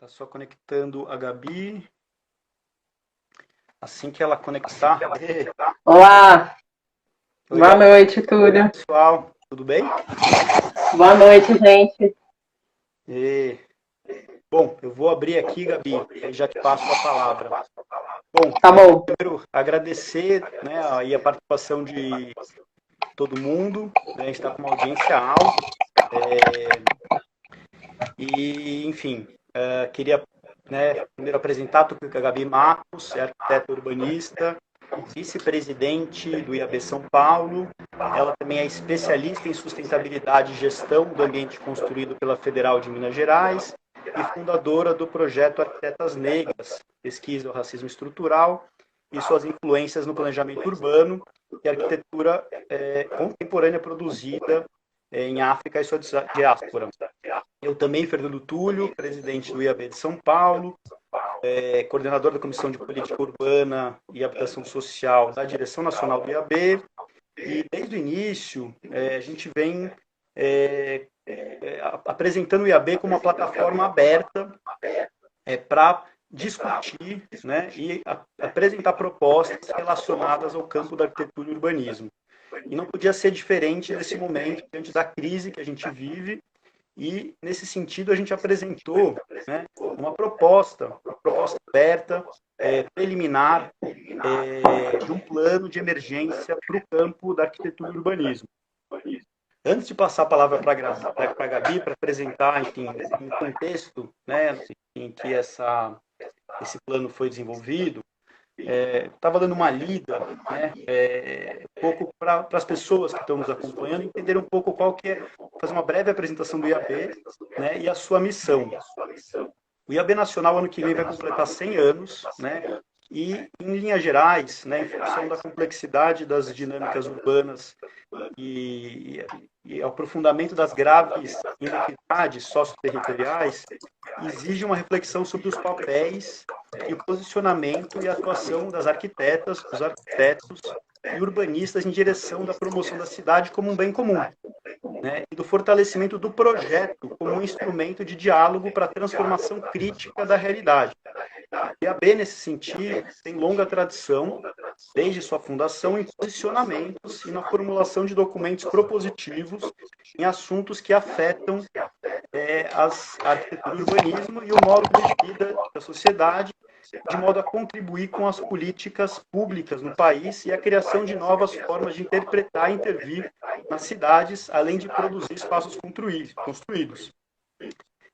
Tá só conectando a Gabi. Assim que ela conectar. Olá, Oi, boa Gabi, noite, Túlio. pessoal. Tudo bem? Boa noite, gente. E, bom, eu vou abrir aqui, Gabi, aí já te passo a palavra. Bom, Tá bom. primeiro agradecer, né, aí a participação de todo mundo. Né, a gente está com uma audiência alta. E, enfim, queria, né, primeiro apresentar a Gabi Matos, é arquiteta urbanista, vice-presidente do IAB São Paulo. Ela também é especialista em sustentabilidade e gestão do ambiente construído pela Federal de Minas Gerais e fundadora do projeto Arquitetas Negras, pesquisa o racismo estrutural e suas influências no planejamento urbano e arquitetura contemporânea produzida em África e sua diáspora. Eu também, Fernando Túlio, presidente do IAB de São Paulo, coordenador da Comissão de Política Urbana e Habitação Social da Direção Nacional do IAB, e desde o início a gente vem apresentando o IAB como uma plataforma aberta para discutir, né, e apresentar propostas relacionadas ao campo da arquitetura e urbanismo. E não podia ser diferente nesse momento, diante da crise que a gente vive. E, nesse sentido, a gente apresentou, né, uma proposta aberta, preliminar, de um plano de emergência para o campo da arquitetura e urbanismo. Antes de passar a palavra para a Gabi, para apresentar, enfim, um contexto, né, em que esse plano foi desenvolvido, estava dando uma lida, né, um pouco para as pessoas que estão nos acompanhando entender um pouco qual que é, fazer uma breve apresentação do IAB, né, e a sua missão. O IAB Nacional ano que vem vai completar 100 anos, né, e em linhas gerais, né, em função da complexidade das dinâmicas urbanas e aprofundamento das graves inequidades socioterritoriais, exige uma reflexão sobre os papéis e o posicionamento e atuação das arquitetas, dos arquitetos e urbanistas em direção da promoção da cidade como um bem comum, né, e do fortalecimento do projeto como um instrumento de diálogo para a transformação crítica da realidade. A IAB, nesse sentido, tem longa tradição, desde sua fundação, em posicionamentos e na formulação de documentos propositivos em assuntos que afetam a arquitetura e o urbanismo e o modo de vida da sociedade, de modo a contribuir com as políticas públicas no país e a criação de novas formas de interpretar e intervir nas cidades, além de produzir espaços construídos.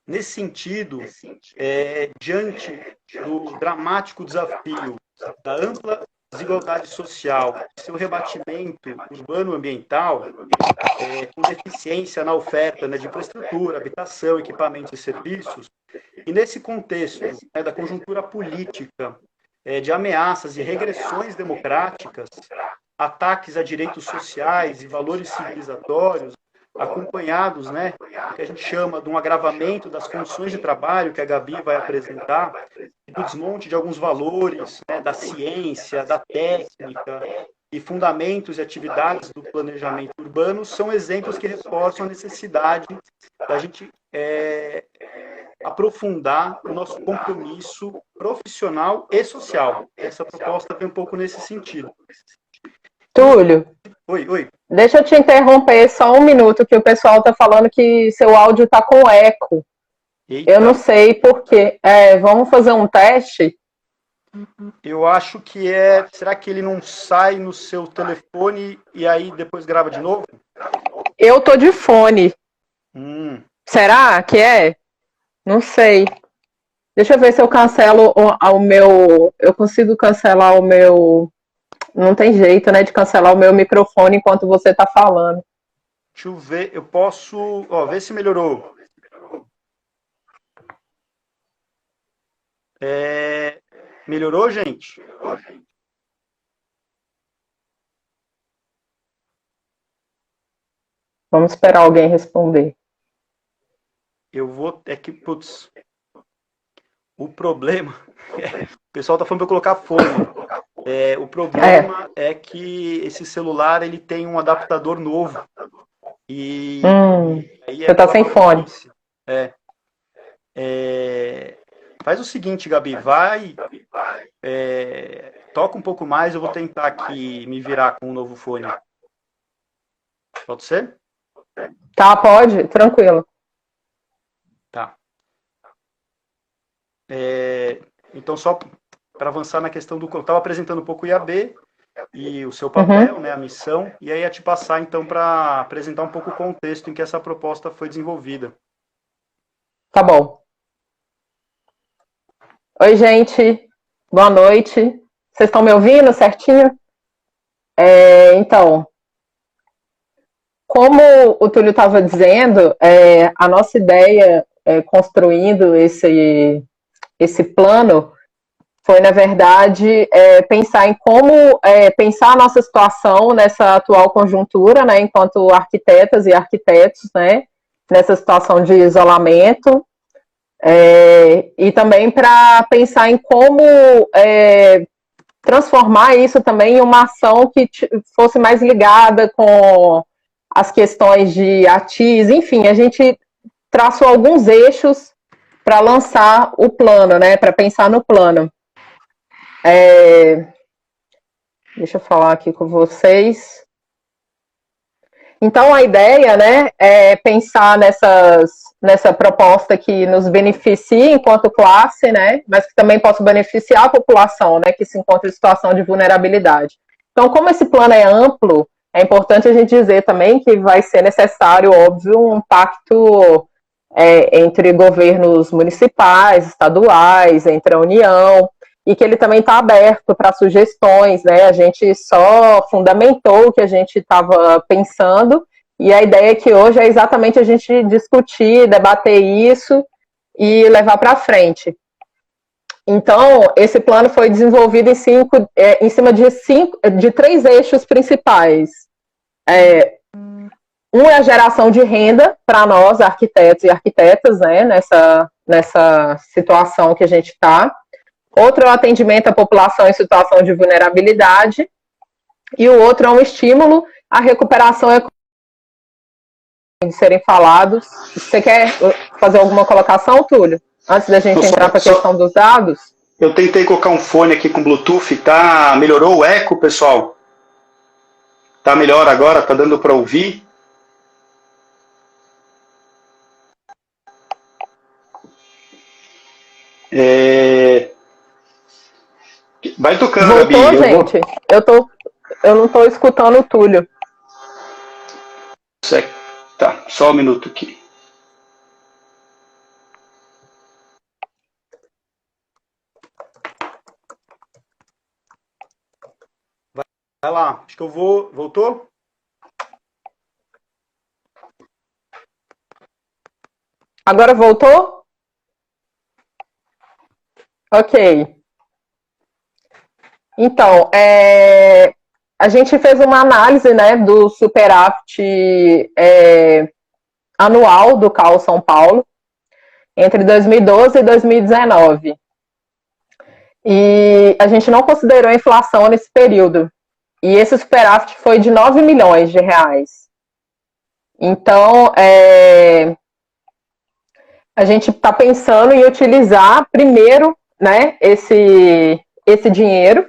Nesse sentido, diante do dramático desafio da ampla desigualdade social, seu rebatimento urbano-ambiental, com deficiência na oferta, né, de infraestrutura, habitação, equipamentos e serviços, e nesse contexto, né, da conjuntura política, de ameaças e regressões democráticas, ataques a direitos sociais e valores civilizatórios, acompanhados, né, do que a gente chama de um agravamento das condições de trabalho que a Gabi vai apresentar, e do desmonte de alguns valores, né, da ciência, da técnica e fundamentos e atividades do planejamento urbano, são exemplos que reforçam a necessidade da gente aprofundar o nosso compromisso profissional e social. Essa proposta vem um pouco nesse sentido. Túlio, Oi. deixa eu te interromper só um minuto, que o pessoal está falando que seu áudio está com eco. Eu não Eita, sei por quê. Vamos fazer um teste? eu acho que será que ele não sai no seu telefone e aí depois grava de novo? Eu tô de fone. Hum, Será que é? Não sei. Deixa eu ver se eu cancelo o meu. Eu consigo cancelar o meu. Não tem jeito, né, de cancelar o meu microfone enquanto você tá falando. deixa eu ver, eu posso, ver se melhorou. Melhorou, gente? Vamos esperar alguém responder. Putz, o problema, o pessoal tá falando para eu colocar fone. O problema é que esse celular ele tem um adaptador novo e aí Você tá aquela sem fone. maluquice. É, Faz o seguinte, Gabi, toca um pouco mais, eu vou tentar aqui me virar com um novo fone. Pode ser? Tá, pode, tranquilo. Tá. Então, só para avançar na questão eu estava apresentando um pouco o IAB e o seu papel, né, a missão, e aí ia te passar, então, para apresentar um pouco o contexto em que essa proposta foi desenvolvida. Tá bom. Oi, gente. Boa noite. Vocês estão me ouvindo certinho? Então, como o Túlio estava dizendo, a nossa ideia construindo esse plano foi, na verdade, pensar em como pensar a nossa situação nessa atual conjuntura, né, enquanto arquitetas e arquitetos, né, nessa situação de isolamento, e também para pensar em como transformar isso também em uma ação que fosse mais ligada com as questões de ATIS, enfim, a gente traçou alguns eixos para lançar o plano, né, para pensar no plano. Deixa eu falar aqui com vocês. Então, a ideia, né, é pensar nessa proposta que nos beneficie enquanto classe, né, mas que também possa beneficiar a população, né, que se encontra em situação de vulnerabilidade. Então, como esse plano é amplo, é importante a gente dizer também que vai ser necessário, óbvio, um pacto entre governos municipais, estaduais, entre a União, e que ele também está aberto para sugestões, né? A gente só fundamentou o que a gente estava pensando, e a ideia aqui hoje é exatamente a gente discutir, debater isso e levar para frente. Então, esse plano foi desenvolvido em cima de 3 eixos principais. Um é a geração de renda para nós, arquitetos e arquitetas, né, nessa situação que a gente está. Outro é o atendimento à população em situação de vulnerabilidade. E o outro é um estímulo à recuperação econômica de serem falados. Você quer fazer alguma colocação, Túlio? Antes da gente entrar para a questão dos dados? Eu tentei colocar um fone aqui com Bluetooth, tá? Melhorou o eco, pessoal? Tá melhor agora? Tá dando para ouvir? Vai tocando, Voltou, Gabi. gente? Eu não estou escutando o Túlio. Tá, só um minuto aqui. Vai lá, acho que eu vou. Voltou? Agora voltou? Ok. Então, a gente fez uma análise, né, do superávit anual do CAL São Paulo entre 2012 e 2019. E a gente não considerou a inflação nesse período. E esse superávit foi de 9 milhões de reais. Então, a gente está pensando em utilizar primeiro, né, esse dinheiro.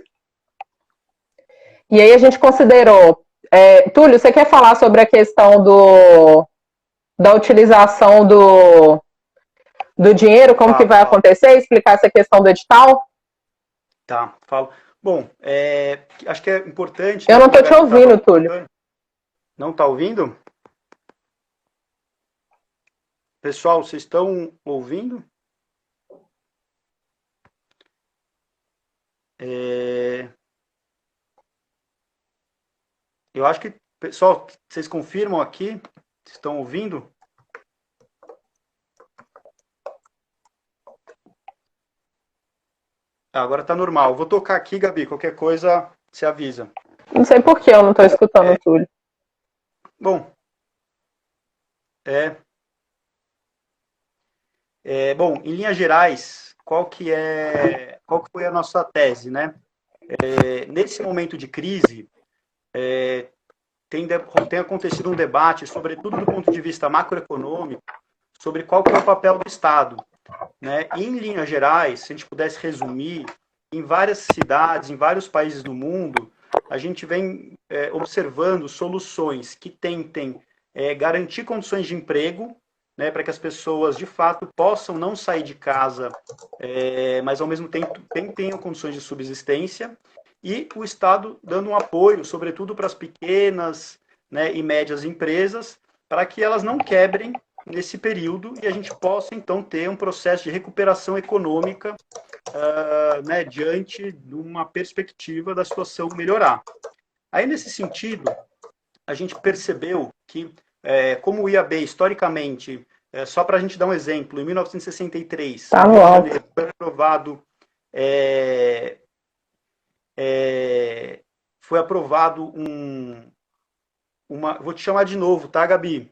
E aí a gente considerou... Túlio, você quer falar sobre a questão da utilização do dinheiro, como que vai acontecer, explicar essa questão do edital? Tá, falo. Bom, acho que é importante... Eu não estou te ouvindo, Túlio. Não está ouvindo? Pessoal, vocês estão ouvindo? Eu acho que, pessoal, vocês confirmam aqui? Estão ouvindo? Agora tá normal. Vou tocar aqui, Gabi. Qualquer coisa, você avisa. Não sei por que eu não estou escutando o Túlio. Bom, bom, em linhas gerais, qual que foi a nossa tese, né? Nesse momento de crise, tem acontecido um debate, sobretudo do ponto de vista macroeconômico, sobre qual que é o papel do Estado. né? Em linhas gerais, se a gente pudesse resumir, em várias cidades, em vários países do mundo, a gente vem observando soluções que tentem garantir condições de emprego, né, para que as pessoas, de fato, possam não sair de casa, mas, ao mesmo tempo, tenham condições de subsistência, e o Estado dando um apoio, sobretudo para as pequenas, né, e médias empresas, para que elas não quebrem nesse período e a gente possa, então, ter um processo de recuperação econômica, né, diante de uma perspectiva da situação melhorar. Aí, nesse sentido, a gente percebeu que, como o IAB, historicamente, só para a gente dar um exemplo, em 1963, Tá no Rio de bom. Janeiro, foi aprovado vou te chamar de novo, tá, Gabi?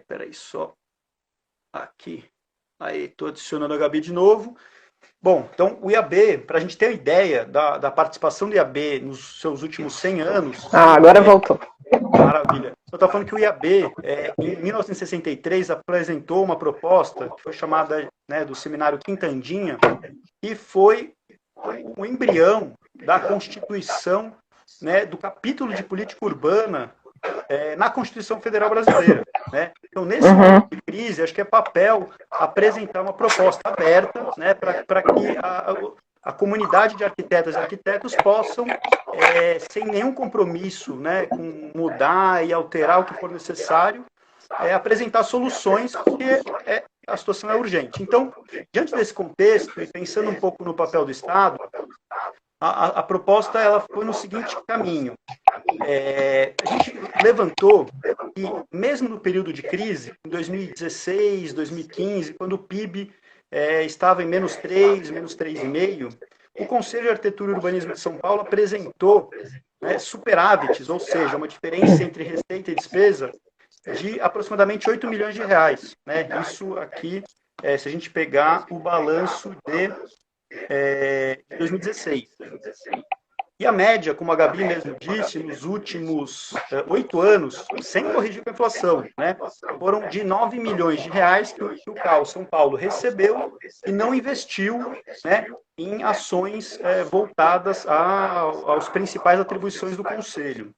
Peraí, só aqui. Aí, estou adicionando a Gabi de novo. Bom, então o IAB, para a gente ter uma ideia da participação do IAB nos seus últimos 100 anos, Ah, agora voltou. maravilha. Eu estou falando que o IAB, em 1963, apresentou uma proposta que foi chamada, né, do Seminário Quintandinha, que foi o embrião da constituição, né, do capítulo de política urbana na Constituição Federal Brasileira, né? Então, nesse momento de crise, acho que é papel apresentar uma proposta aberta, né, para que a comunidade de arquitetas e arquitetos possam, sem nenhum compromisso, né, com mudar e alterar o que for necessário, apresentar soluções, porque a situação é urgente. Então, diante desse contexto, e pensando um pouco no papel do Estado, a proposta ela foi no seguinte caminho. A gente levantou que, mesmo no período de crise, em 2016, 2015, quando o PIB estava em -3, -3,5, o Conselho de Arquitetura e Urbanismo de São Paulo apresentou, né, superávites, ou seja, uma diferença entre receita e despesa de aproximadamente 8 milhões de reais. Né? Isso aqui, se a gente pegar o balanço de 2016. E a média, como a Gabi mesmo disse, nos últimos 8 anos, sem corrigir com a inflação, né, foram de 9 milhões de reais que o CAL São Paulo recebeu e não investiu, né, em ações voltadas às principais atribuições do Conselho.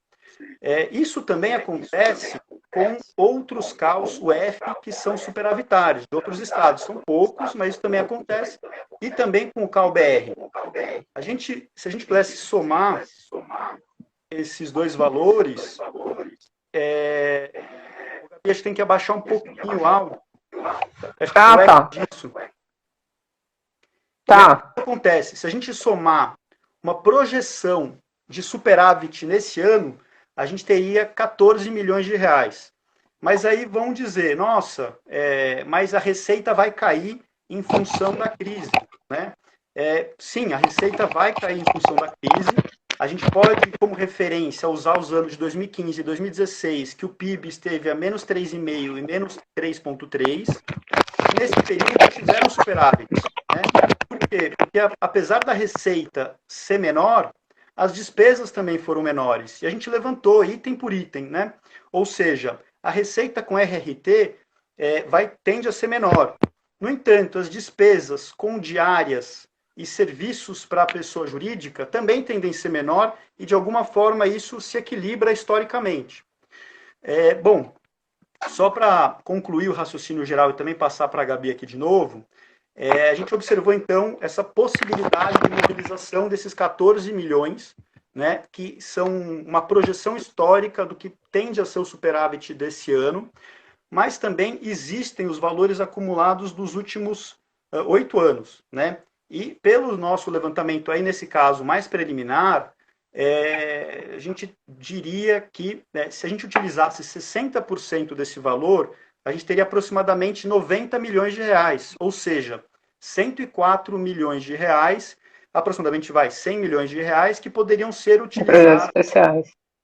Isso também acontece com outros CAUs UF que são superavitários, de outros estados. São poucos, mas isso também acontece. E também com o CAU-BR. Se a gente pudesse somar esses dois valores, a gente tem que abaixar um pouquinho o áudio. Acho que tá. Disso. Tá. E o que acontece? Se a gente somar uma projeção de superávit nesse ano, a gente teria 14 milhões de reais. Mas aí vão dizer, nossa, mas a receita vai cair em função da crise, né? Sim, a receita vai cair em função da crise. A gente pode, como referência, usar os anos de 2015 e 2016, que o PIB esteve a -3,5 e -3,3. Nesse período tiveram superávites, né? Por quê? Porque apesar da receita ser menor, as despesas também foram menores. E a gente levantou item por item, né? Ou seja, a receita com RRT tende a ser menor. No entanto, as despesas com diárias e serviços para a pessoa jurídica também tendem a ser menor e, de alguma forma, isso se equilibra historicamente. Bom, só para concluir o raciocínio geral e também passar para a Gabi aqui de novo, a gente observou, então, essa possibilidade de mobilização desses 14 milhões, né, que são uma projeção histórica do que tende a ser o superávit desse ano, mas também existem os valores acumulados dos últimos 8 anos. Né? E pelo nosso levantamento, aí nesse caso mais preliminar, a gente diria que, se a gente utilizasse 60% desse valor, a gente teria aproximadamente 90 milhões de reais, ou seja, 104 milhões de reais, aproximadamente 100 milhões de reais, que poderiam ser utilizados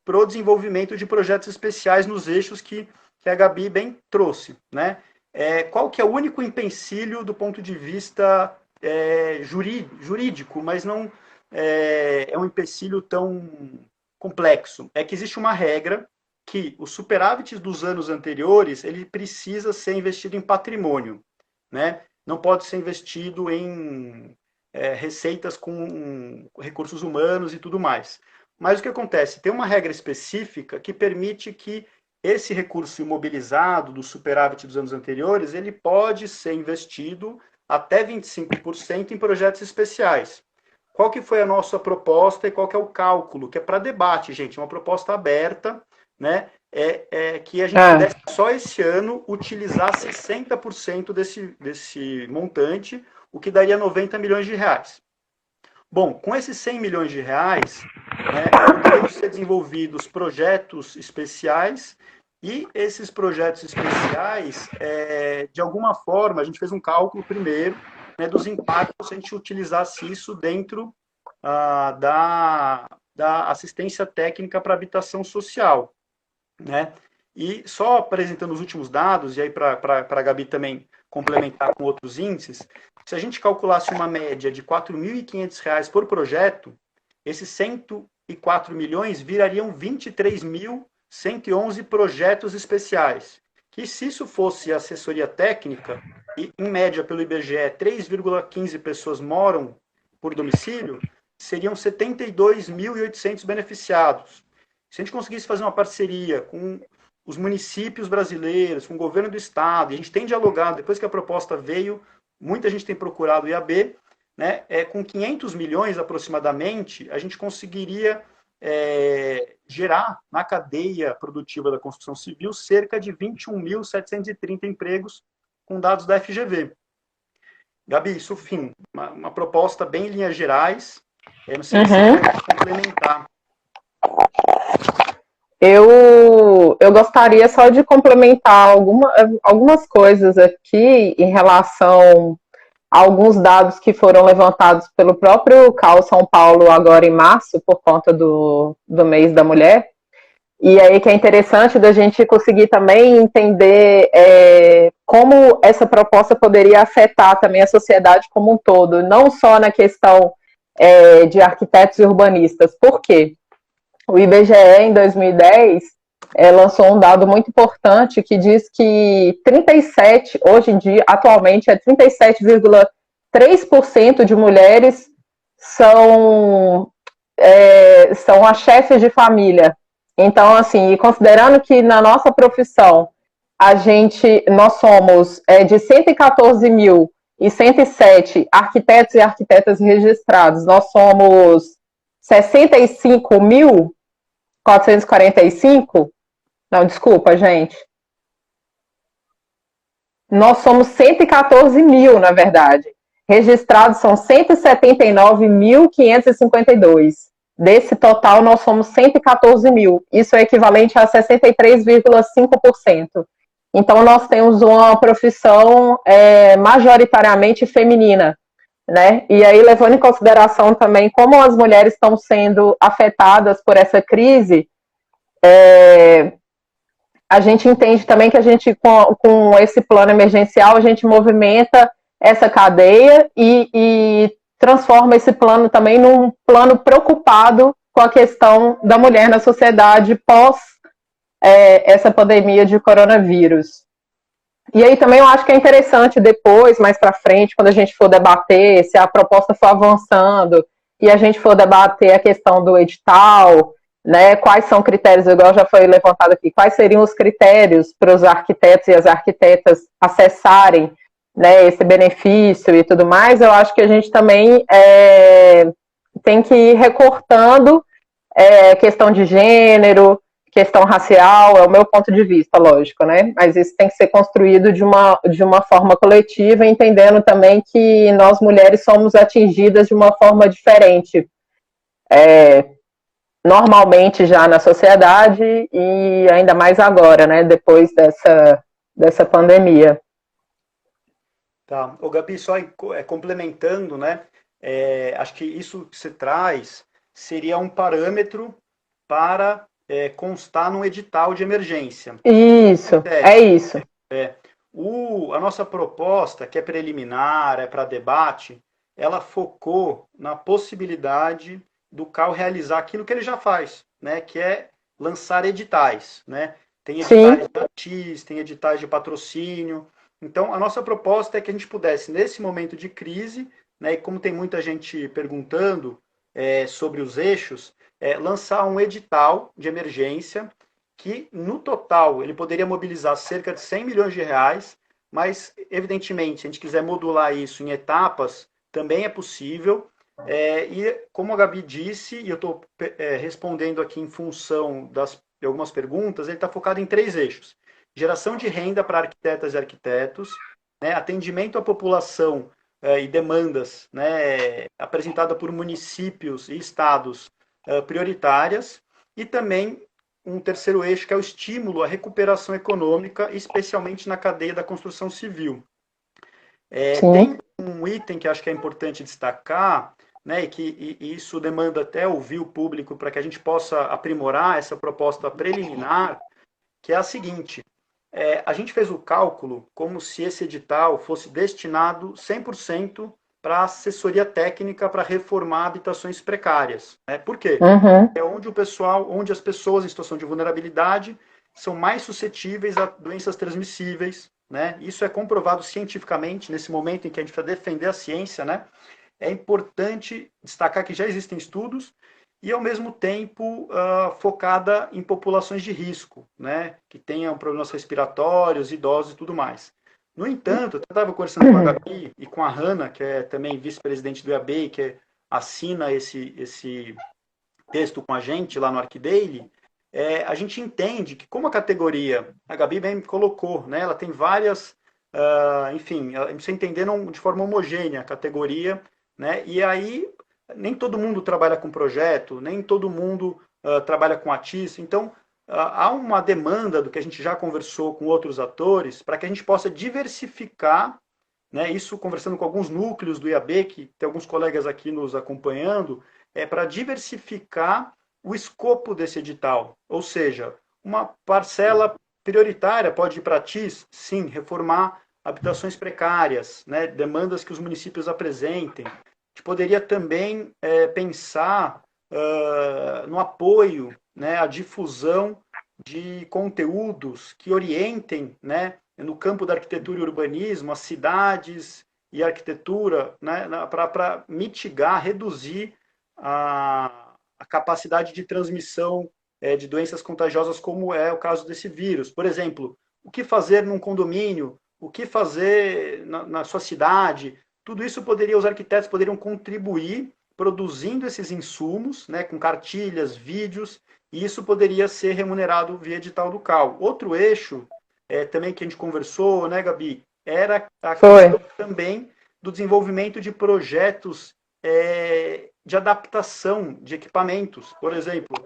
para o desenvolvimento de projetos especiais nos eixos que a Gabi bem trouxe. Né? Qual que é o único empecilho do ponto de vista jurídico, mas não é um empecilho tão complexo? É que existe uma regra que os superávites dos anos anteriores, ele precisa ser investido em patrimônio, né? Não pode ser investido em receitas com recursos humanos e tudo mais. Mas o que acontece? Tem uma regra específica que permite que esse recurso imobilizado do superávit dos anos anteriores, ele pode ser investido até 25% em projetos especiais. Qual que foi a nossa proposta e qual que é o cálculo? Que é para debate, gente, uma proposta aberta, né? Que a gente pudesse só esse ano utilizar 60% desse montante, o que daria 90 milhões de reais. Bom, com esses 100 milhões de reais, né, poderiam ser desenvolvidos projetos especiais e esses projetos especiais, de alguma forma, a gente fez um cálculo primeiro, né, dos impactos se a gente utilizasse isso dentro da assistência técnica para habitação social, né? E só apresentando os últimos dados, e aí para a Gabi também complementar com outros índices, se a gente calculasse uma média de R$ 4.500 por projeto, esses 104 milhões virariam 23.111 projetos especiais. Que se isso fosse assessoria técnica, e em média pelo IBGE 3,15 pessoas moram por domicílio, seriam 72.800 beneficiados. Se a gente conseguisse fazer uma parceria com os municípios brasileiros, com o governo do estado, e a gente tem dialogado, depois que a proposta veio, muita gente tem procurado o IAB, né, com 500 milhões aproximadamente, a gente conseguiria gerar na cadeia produtiva da construção civil cerca de 21.730 empregos com dados da FGV. Gabi, isso, enfim, uma proposta bem em linhas gerais, não sei se você pode complementar. Eu gostaria só de complementar algumas coisas aqui em relação a alguns dados que foram levantados pelo próprio CAU São Paulo agora em março, por conta do mês da mulher. E aí que é interessante da gente conseguir também entender como essa proposta poderia afetar também a sociedade como um todo, não só na questão de arquitetos e urbanistas. Por quê? O IBGE, em 2010, lançou um dado muito importante que diz que 37, hoje em dia, atualmente, 37,3% de mulheres são as chefes de família. Então, assim, considerando que na nossa profissão nós somos de 114.107 arquitetos e arquitetas registrados, nós somos 65.445. Não, desculpa, gente. Nós somos 114 mil, na verdade. Registrados são 179.552. Desse total, nós somos 114 mil. Isso é equivalente a 63,5%. Então, nós temos uma profissão majoritariamente feminina, né? E aí, levando em consideração também como as mulheres estão sendo afetadas por essa crise, a gente entende também que a gente, com esse plano emergencial, a gente movimenta essa cadeia e transforma esse plano também num plano preocupado com a questão da mulher na sociedade pós essa pandemia de coronavírus. E aí também eu acho que é interessante depois, mais para frente, quando a gente for debater, se a proposta for avançando e a gente for debater a questão do edital, né, quais são critérios, igual já foi levantado aqui, quais seriam os critérios para os arquitetos e as arquitetas acessarem, né, esse benefício e tudo mais, eu acho que a gente também tem que ir recortando questão de gênero, questão racial, é o meu ponto de vista, lógico, né? Mas isso tem que ser construído de uma forma coletiva, entendendo também que nós mulheres somos atingidas de uma forma diferente, normalmente já na sociedade e ainda mais agora, né? Depois dessa pandemia. Tá. Ô, Gabi, só complementando, né? Acho que isso que você traz seria um parâmetro para constar num edital de emergência. Isso, é isso. A nossa proposta, que é preliminar, para debate, ela focou na possibilidade do CAU realizar aquilo que ele já faz, né? Que é lançar editais, né? Tem Sim. editais grátis, tem editais de patrocínio. Então, a nossa proposta é que a gente pudesse, nesse momento de crise, né, e como tem muita gente perguntando sobre os eixos, lançar um edital de emergência que, no total, ele poderia mobilizar cerca de 100 milhões de reais, mas, evidentemente, se a gente quiser modular isso em etapas, também é possível. E, como a Gabi disse, e eu estou respondendo aqui em função de algumas perguntas, ele está focado em 3 eixos. Geração de renda para arquitetas e arquitetos, né, atendimento à população e demandas, né, apresentada por municípios e estados prioritárias, e também um terceiro eixo, que é o estímulo à recuperação econômica, especialmente na cadeia da construção civil. Tem um item que acho que é importante destacar, né, e isso demanda até ouvir o público para que a gente possa aprimorar essa proposta preliminar, que é a seguinte: a gente fez o cálculo como se esse edital fosse destinado 100% para assessoria técnica para reformar habitações precárias. Né? Por quê? Uhum. É onde as pessoas em situação de vulnerabilidade são mais suscetíveis a doenças transmissíveis. Né? Isso é comprovado cientificamente nesse momento em que a gente precisa defender a ciência. Né? É importante destacar que já existem estudos e, ao mesmo tempo, focada em populações de risco, né? Que tenham problemas respiratórios, idosos e tudo mais. No entanto, eu estava conversando com a Gabi e com a Hanna, que é também vice-presidente do IAB, que assina esse texto com a gente lá no ArcDaily. A gente entende que, como a categoria, a Gabi bem colocou, né? Ela tem várias, enfim, a gente precisa entender de forma homogênea a categoria, né? E aí nem todo mundo trabalha com projeto, nem todo mundo trabalha com artista. Então, há uma demanda do que a gente já conversou com outros atores para que a gente possa diversificar, né, isso conversando com alguns núcleos do IAB, que tem alguns colegas aqui nos acompanhando, para diversificar o escopo desse edital. Ou seja, uma parcela prioritária pode ir para TIS, sim, reformar habitações precárias, né, demandas que os municípios apresentem. A gente poderia também pensar no apoio, né, à difusão de conteúdos que orientem, né, no campo da arquitetura e urbanismo, as cidades e a arquitetura, né, para mitigar, reduzir a capacidade de transmissão de doenças contagiosas, como é o caso desse vírus. Por exemplo, o que fazer num condomínio, o que fazer na sua cidade. Tudo isso os arquitetos poderiam contribuir produzindo esses insumos, né, com cartilhas, vídeos, e isso poderia ser remunerado via edital do CAL. Outro eixo, também que a gente conversou, né, Gabi, era a questão também do desenvolvimento de projetos de adaptação de equipamentos. Por exemplo,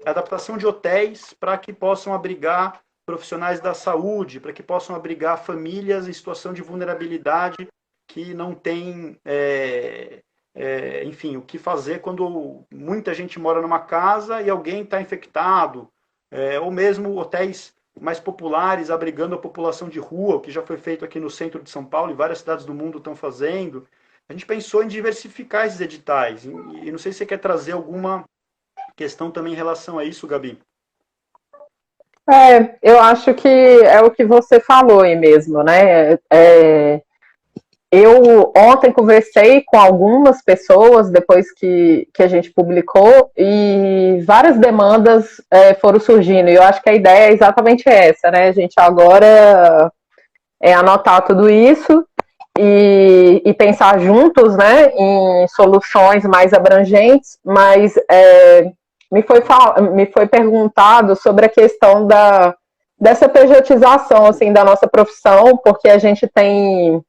adaptação de hotéis para que possam abrigar profissionais da saúde, para que possam abrigar famílias em situação de vulnerabilidade que não tem, enfim, o que fazer quando muita gente mora numa casa e alguém está infectado, ou mesmo hotéis mais populares abrigando a população de rua, o que já foi feito aqui no centro de São Paulo e várias cidades do mundo estão fazendo. A gente pensou em diversificar esses editais, e não sei se você quer trazer alguma questão também em relação a isso, Gabi. Eu acho que é o que você falou aí mesmo, né? Eu ontem conversei com algumas pessoas depois que a gente publicou e várias demandas foram surgindo. E eu acho que a ideia é exatamente essa, né? A gente agora anotar tudo isso e pensar juntos, né, em soluções mais abrangentes, mas me foi perguntado sobre a questão dessa pejotização assim, da nossa profissão, porque a gente tem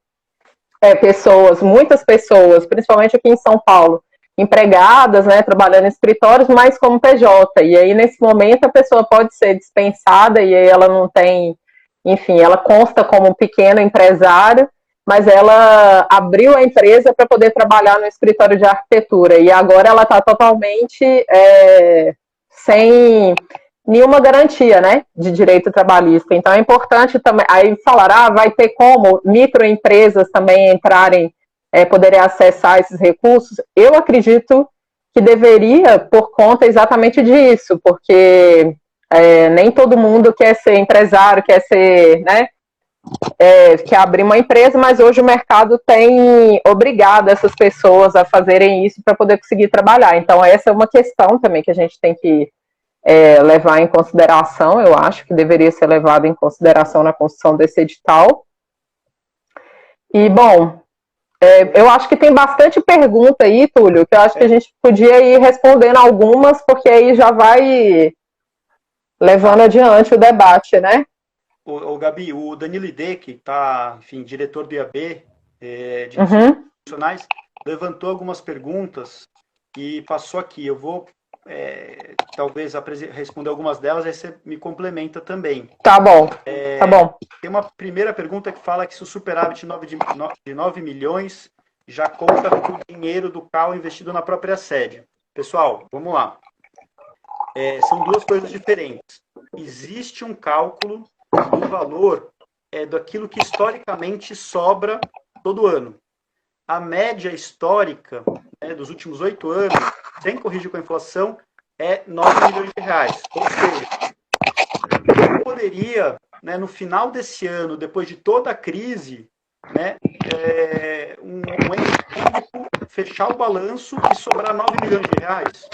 muitas pessoas, principalmente aqui em São Paulo, empregadas, né, trabalhando em escritórios, mas como PJ. E aí, nesse momento, a pessoa pode ser dispensada e aí ela não tem, enfim, ela consta como um pequeno empresário, mas ela abriu a empresa para poder trabalhar no escritório de arquitetura. E agora ela está totalmente sem nenhuma garantia, né, de direito trabalhista. Então é importante também, aí falar, vai ter como microempresas também entrarem, poderem acessar esses recursos. Eu acredito que deveria por conta exatamente disso, porque nem todo mundo quer ser empresário, quer ser, né, quer abrir uma empresa, mas hoje o mercado tem obrigado essas pessoas a fazerem isso para poder conseguir trabalhar. Então, essa é uma questão também que a gente tem que levar em consideração, eu acho que deveria ser levado em consideração na construção desse edital. E, bom, eu acho que tem bastante pergunta aí, Túlio, que eu acho que a gente podia ir respondendo algumas, porque aí já vai levando adiante o debate, né? O Gabi, o Danilo Ide, que está, enfim, diretor do IAB, de profissionais, levantou algumas perguntas e passou aqui. Eu vou, talvez, responder algumas delas, aí você me complementa também. Tá bom, tá bom. Tem uma primeira pergunta que fala que se o superávit de 9 milhões já conta com o dinheiro do CAL investido na própria sede. Pessoal, vamos lá. São duas coisas diferentes. Existe um cálculo do valor daquilo que historicamente sobra todo ano. A média histórica dos últimos 8 anos, sem corrigir com a inflação, é 9 milhões de reais. Ou seja, eu poderia, no final desse ano, depois de toda a crise, um ente público fechar o balanço e sobrar 9 milhões de reais?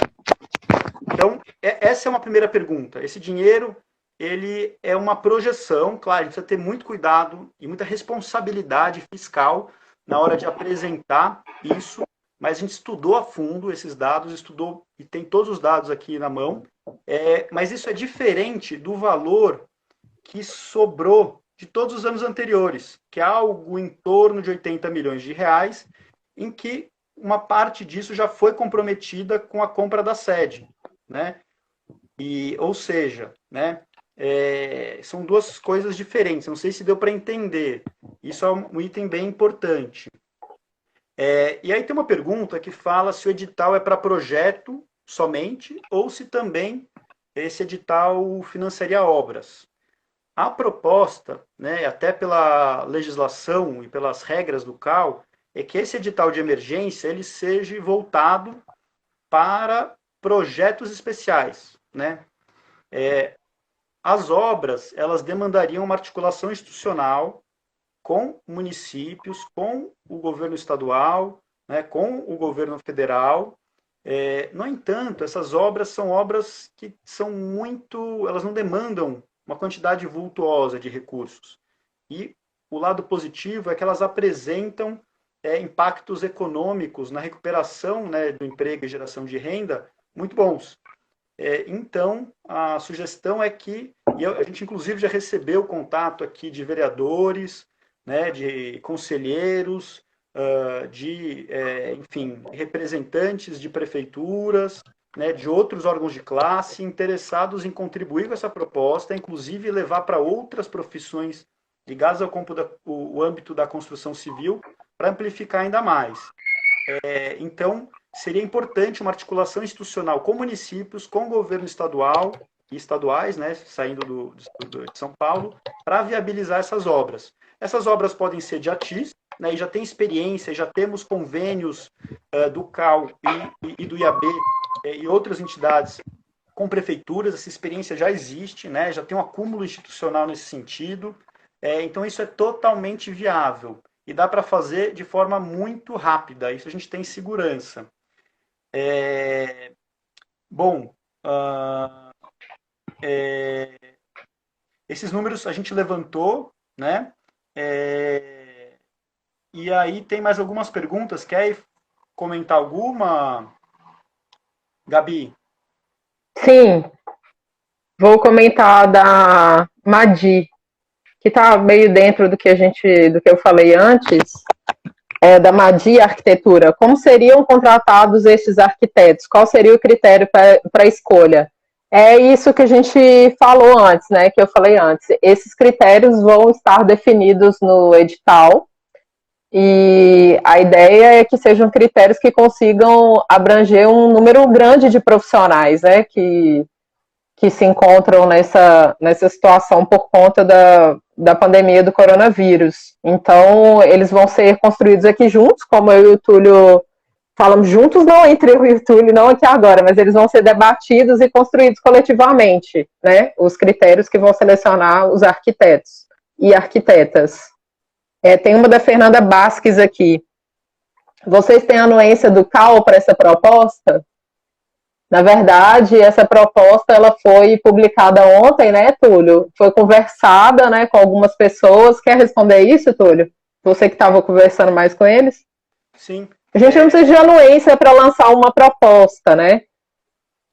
Então, essa é uma primeira pergunta. Esse dinheiro, ele é uma projeção, claro, a gente precisa ter muito cuidado e muita responsabilidade fiscal na hora de apresentar isso, mas a gente estudou a fundo esses dados, estudou e tem todos os dados aqui na mão, mas isso é diferente do valor que sobrou de todos os anos anteriores, que é algo em torno de 80 milhões de reais, em que uma parte disso já foi comprometida com a compra da sede, né? Ou seja, são duas coisas diferentes. Não sei se deu para entender. Isso é um item bem importante. E aí tem uma pergunta que fala se o edital é para projeto somente ou se também esse edital financiaria obras. A proposta, até pela legislação e pelas regras do CAL, é que esse edital de emergência ele seja voltado para projetos especiais, as obras, elas demandariam uma articulação institucional com municípios, com o governo estadual, com o governo federal. No entanto, essas obras são obras que são elas não demandam uma quantidade vultuosa de recursos. E o lado positivo é que elas apresentam impactos econômicos na recuperação do emprego e geração de renda muito bons. Então, a sugestão é que, e a gente inclusive já recebeu contato aqui de vereadores, de conselheiros, enfim, representantes de prefeituras, de outros órgãos de classe interessados em contribuir com essa proposta, inclusive levar para outras profissões ligadas ao âmbito da construção civil, para amplificar ainda mais. Então, seria importante uma articulação institucional com municípios, com o governo estadual e estaduais, saindo de São Paulo, para viabilizar essas obras. Essas obras podem ser de ATIS, e já tem experiência, já temos convênios do CAL e do IAB e outras entidades com prefeituras, essa experiência já existe, já tem um acúmulo institucional nesse sentido, então isso é totalmente viável e dá para fazer de forma muito rápida, isso a gente tem segurança. Bom, esses números a gente levantou, e aí tem mais algumas perguntas. Quer comentar alguma, Gabi? Sim, vou comentar da Madi, que está meio dentro do que eu falei antes, da Madi Arquitetura. Como seriam contratados estes arquitetos? Qual seria o critério para a escolha? É isso que a gente falou antes, que eu falei antes. Esses critérios vão estar definidos no edital e a ideia é que sejam critérios que consigam abranger um número grande de profissionais, que se encontram nessa situação por conta da pandemia do coronavírus. Então, eles vão ser construídos aqui juntos, como eu e o Túlio falamos juntos, não entre eu e o Túlio, não aqui agora, mas eles vão ser debatidos e construídos coletivamente, né? Os critérios que vão selecionar os arquitetos e arquitetas. Tem uma da Fernanda Basques aqui. Vocês têm anuência do CAL para essa proposta? Na verdade, essa proposta ela foi publicada ontem, né, Túlio? Foi conversada, né, com algumas pessoas. Quer responder isso, Túlio? Você que estava conversando mais com eles? Sim. A gente não precisa de anuência para lançar uma proposta, né?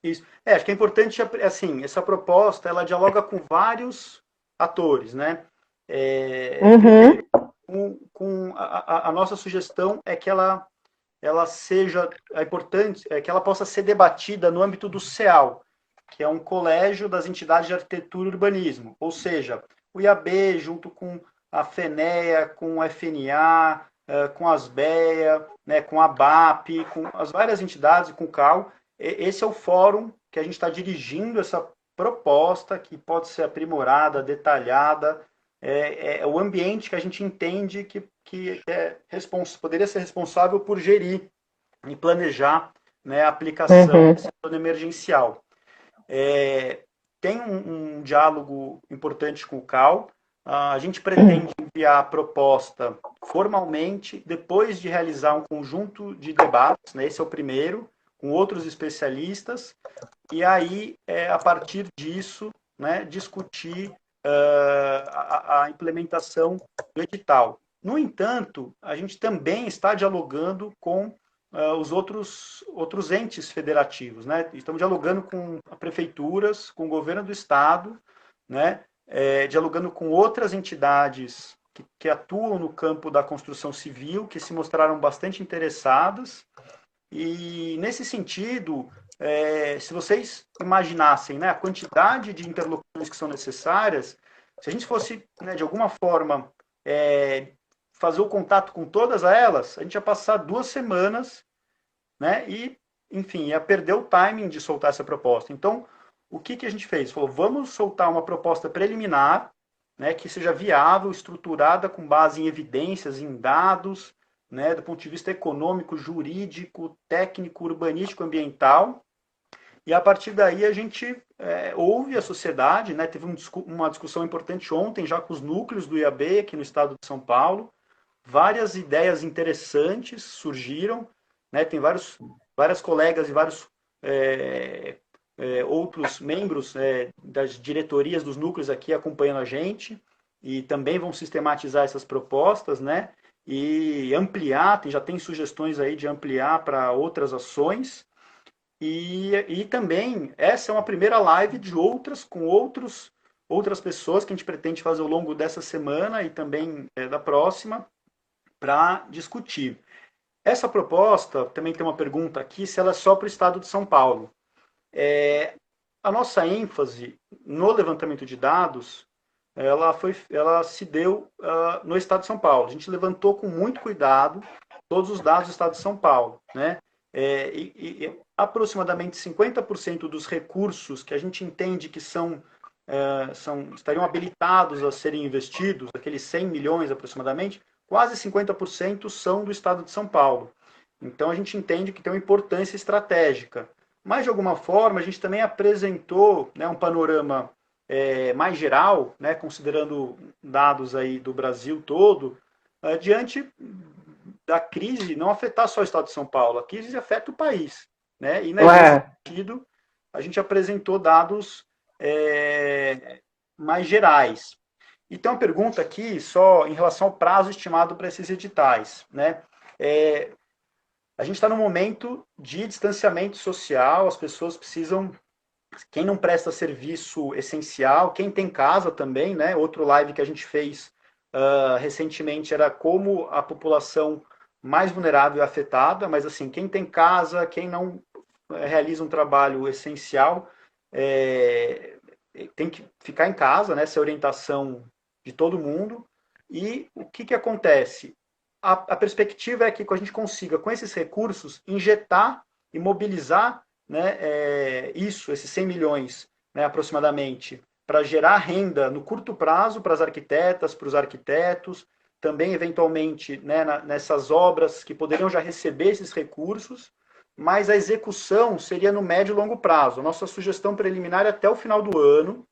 Isso. Acho que é importante, assim, essa proposta, ela dialoga com vários atores, né? Primeiro, a nossa sugestão é que ela seja, é importante, que ela possa ser debatida no âmbito do CEAL, que é um colégio das entidades de arquitetura e urbanismo, ou seja, o IAB junto com a FENEA, com a FNA, com a ASBEA, né, com a BAP, com as várias entidades, com o CAL. Esse é o fórum que a gente está dirigindo essa proposta, que pode ser aprimorada, detalhada, é o ambiente que a gente entende que poderia ser responsável por gerir e planejar, né, a aplicação desse plano emergencial. Tem um diálogo importante com o CAL. A gente pretende enviar a proposta formalmente, depois de realizar um conjunto de debates, né, esse é o primeiro, com outros especialistas, e aí, a partir disso, né, discutir a implementação do edital. No entanto, a gente também está dialogando com os outros entes federativos, né? Estamos dialogando com prefeituras, com o governo do estado, né? Dialogando com outras entidades que atuam no campo da construção civil, que se mostraram bastante interessadas. E, nesse sentido, se vocês imaginassem, né, a quantidade de interlocuções que são necessárias, se a gente fosse, né, de alguma forma, fazer o contato com todas elas, a gente ia passar 2 semanas, né, e, enfim, ia perder o timing de soltar essa proposta. Então, o que a gente fez? Falou, vamos soltar uma proposta preliminar, né, que seja viável, estruturada, com base em evidências, em dados, né, do ponto de vista econômico, jurídico, técnico, urbanístico, ambiental. E a partir daí a gente ouve a sociedade, né, teve uma discussão importante ontem já com os núcleos do IAB aqui no estado de São Paulo. Várias ideias interessantes surgiram, né, tem várias colegas e vários outros membros das diretorias dos núcleos aqui acompanhando a gente e também vão sistematizar essas propostas, né? E ampliar, já tem sugestões aí de ampliar para outras ações. E também, essa é uma primeira live de outras, com outras pessoas que a gente pretende fazer ao longo dessa semana e também da próxima, para discutir. Essa proposta, também tem uma pergunta aqui, se ela é só para o estado de São Paulo. A nossa ênfase no levantamento de dados ela se deu no estado de São Paulo. A gente levantou com muito cuidado todos os dados do estado de São Paulo, né? E aproximadamente 50% dos recursos que a gente entende que estariam habilitados a serem investidos, aqueles 100 milhões aproximadamente, quase 50% são do estado de São Paulo. Então a gente entende que tem uma importância estratégica. Mas, de alguma forma, a gente também apresentou, né, um panorama mais geral, né, considerando dados aí do Brasil todo, diante da crise não afetar só o estado de São Paulo, a crise afeta o país. Né? E, nesse sentido, a gente apresentou dados mais gerais. E tem uma pergunta aqui, só em relação ao prazo estimado para esses editais. Né? A gente está num momento de distanciamento social, as pessoas precisam. Quem não presta serviço essencial, quem tem casa também, né? Outro live que a gente fez recentemente era como a população mais vulnerável é afetada, mas assim, quem tem casa, quem não realiza um trabalho essencial, tem que ficar em casa, né? Essa é a orientação de todo mundo. E o que acontece? A perspectiva é que a gente consiga, com esses recursos, injetar e mobilizar, né, esses 100 milhões, né, aproximadamente, para gerar renda no curto prazo para as arquitetas, para os arquitetos, também, eventualmente, né, nessas obras que poderiam já receber esses recursos, mas a execução seria no médio e longo prazo. A nossa sugestão preliminar é até o final do ano,